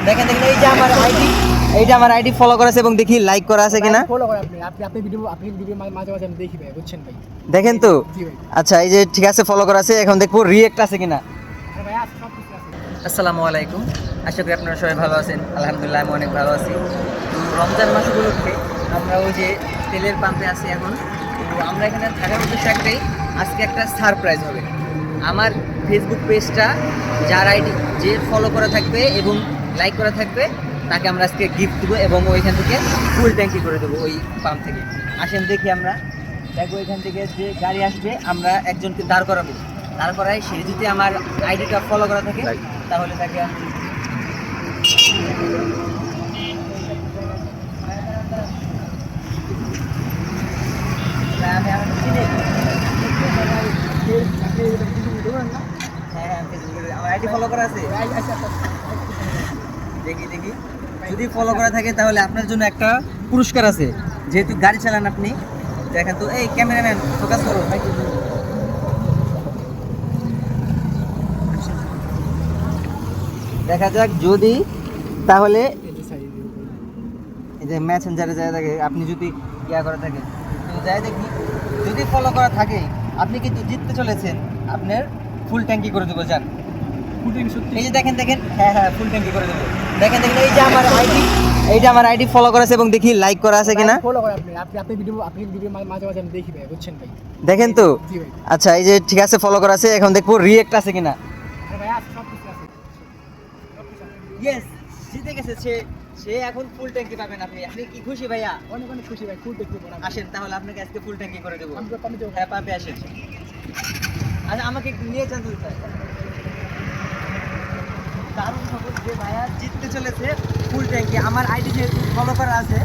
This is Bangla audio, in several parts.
দেখেন দেখেন এইটা আমার আইডি ফলো করা আছে এবং দেখি লাইক করা আছে কিনা। ফলো করে আপনি ভিডিও মাঝে মাঝে আমি দেখি ভাই, বুঝছেন ভাই? দেখেন তো। জি ভাই। আচ্ছা এই যে ঠিক আছে ফলো করা আছে, এখন দেখবো রিয়েক্ট আছে কিনা। আরে ভাই আজ সব কিছু আছে। আসসালামু আলাইকুম, আশা করি আপনারা সবাই ভালো আছেন। আলহামদুলিল্লাহ আমি অনেক ভালো আছি। তো রমজান মাস উপলক্ষে আমরা ওই যে তেলের পাম্পে আছি এখন। তো আমরা এখানে থাকার উদ্দেশ্য একটাই, আজকে একটা সারপ্রাইজ হবে। আমার ফেসবুক পেজটা যার আইডি যে ফলো করা থাকবে এবং লাইক করা থাকবে তাকে আমরা আজকে গিফট দেবো এবং ওইখান থেকে ফুল ট্যাঙ্কি করে দেবো ওই পাম্প থেকে। আসেন দেখি আমরা দেখবো এখান থেকে যে গাড়ি আসবে আমরা একজনকে দাঁড় করাবো, দাঁড় করাই সে যদি আমার আইডিটা ফলো করা থাকে তাহলে তাকে আমি চিনি। হ্যাঁ আমার আইডি ফলো করা আছে। দেখি দেখি যদি ফলো করা থাকে তাহলে আপনার জন্য একটা পুরস্কার আছে, যেহেতু গাড়ি চালান আপনি। দেখেন তো, এই ক্যামেরাম্যান ফোকাস করো। দেখা যাক যদি, তাহলে এই যে মেসেঞ্জারে যায় থাকে, আপনি যদি ইয়া করা থাকে তো যাই দেখি, যদি ফলো করা থাকে আপনি কিন্তু জিততে চলেছেন, আপনার ফুল ট্যাঙ্কি করে দেবো। যান এই যে দেখেন দেখেন, হ্যাঁ হ্যাঁ ফুল ট্যাঙ্কি করে দেবো। দেখেন দেখেন এইটা আমার আইডি ফলো করা আছে এবং দেখি লাইক করা আছে কিনা। ফলো করে আপনি ভিডিও মাঝে মাঝে আমি দেখি ভাই, বুঝছেন ভাই? দেখেন তো। জি ভাই। আচ্ছা এই যে ঠিক আছে ফলো করা আছে, এখন দেখবো রিয়েক্ট আছে কিনা। আরে ভাই আজ সব কিছু আছে। ইয়েস, জিতে গেছে সে। সে এখন ফুল ট্যাঙ্কি পাবেন আপনি। আপনি কি খুশি ভাইয়া? অনেক অনেক খুশি ভাই, ফুল দেখতে পাবো। আসেন তাহলে আপনাকে আজকে ফুল ট্যাঙ্কি করে দেবো। আমি দেবো। হ্যাঁ পাবে, আসেন। আচ্ছা আমাকে একটু নিয়ে যান তো স্যার। দারুণ খবর যে ভাইয়া জিততে চলেছে ফুল ট্যাঙ্কি, আমার আইডি যেহেতু ফলো করা আছে।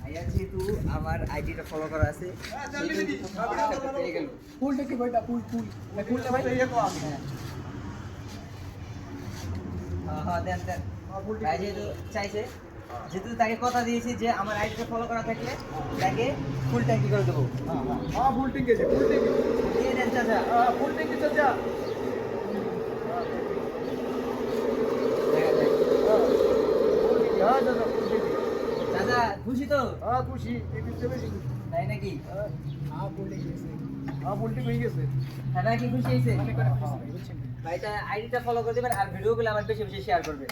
ভাইয়া যেহেতু আমার আইডিটা ফলো করা আছে পেয়ে গেল। ফুল দেখি ভাইটা, ফুল ভাই, ফুল ভাই। হ্যাঁ দেন দেন। ভাই যেহেতু চাইছে, যেহেতু তাকে কথা দিয়েছি যে আমার আইডিটা ফলো করা থাকলে তাকে ফুল ট্যাঙ্কি করে দেবো। হ্যাঁ ফুল টিং আছে, ফুল টিং। দিয়ে দেন চাচা। ফুল টিং চাচা। দেখা যাক। হ্যাঁ চাচা, ফুল টিং। চাচা খুশি তো? হ্যাঁ খুশি, এই পিছনে বেশি খুশি। তাই নাকি? হ্যাঁ ফুল টিং গেছে। হ্যাঁ ফুল টিং হয়ে গেছে। হ্যাঁ নাকি খুশি হয়েছে? অনেক অনেক খুশি ভাই, বুঝছেন? ভাই আইডিটা ফলো করে দেবেন আর ভিডিওগুলো আমার বেশি বেশি শেয়ার করবেন।